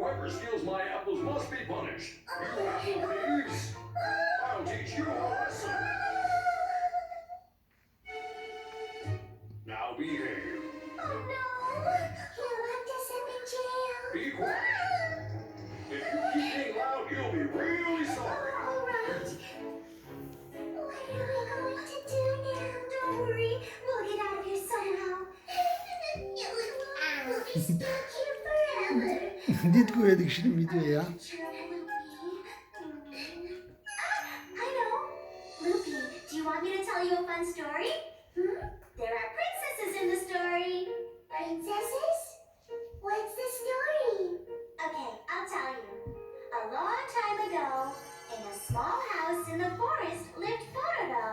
Whoever steals my apples must be punished. You apple thieves! I'll teach you a lesson. Now behave. Oh no! He locked us up in jail. Be quiet. If you keep being loud, you'll be really sorry. All right. What are we going to do now? Don't worry, we'll get out of here somehow. We'll be stuck here forever. Dit koyduk şimdi videoya ya. I know. Loopy, do you want me to tell you a fun story? There are princesses in the story. Princesses? What's the story? Okay, I'll tell you. A long time ago, in a small house in the forest lived Pororo.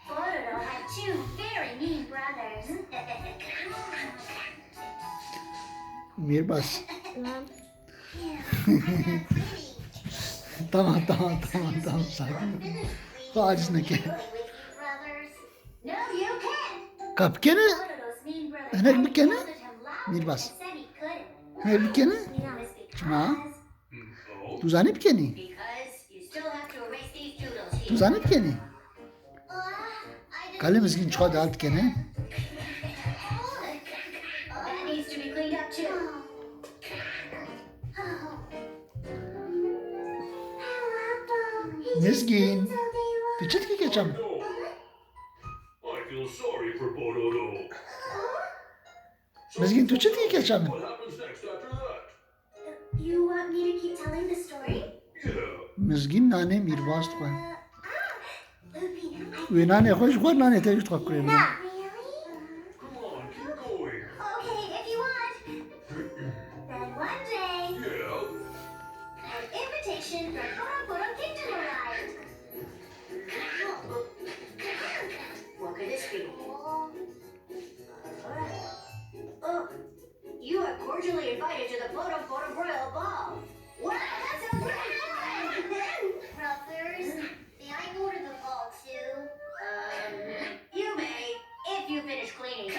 Pororo had two very mean brothers. Mirbas. And they're pretty. Tamam sakin. Bu acısına gel. No, you can't. Kap gene. Pororo's mean brother Önek bir kene. yelled at him loudly Bir bas. and said he couldn't. Her bir kene. It was Cuma. because Tuzanıp keni. you still have to erase these doodles here. Tuzanıp keni. I didn't Kalemiz gün çoğadı alt kene. That needs to be cleaned up too. Mezgin. Küçük ki geçem. No. I feel sorry for Pororo. Mezgin küçük ki geçem. What happens next after that? You want me to keep telling the story? Yeah. Mezgin nane mirbas koy. Loopy, Ve nane hoş koy nane tecrüt koy koyayım. Really? Come on, keep going. Okay, if you want. Then one day, Yeah. an invitation from Poro Kingdom arrived. What could this be? You are cordially invited to the Poro Royal Ball. Wow, that sounds really fun! Brothers, may I go to the ball too? You may, if you finish cleaning.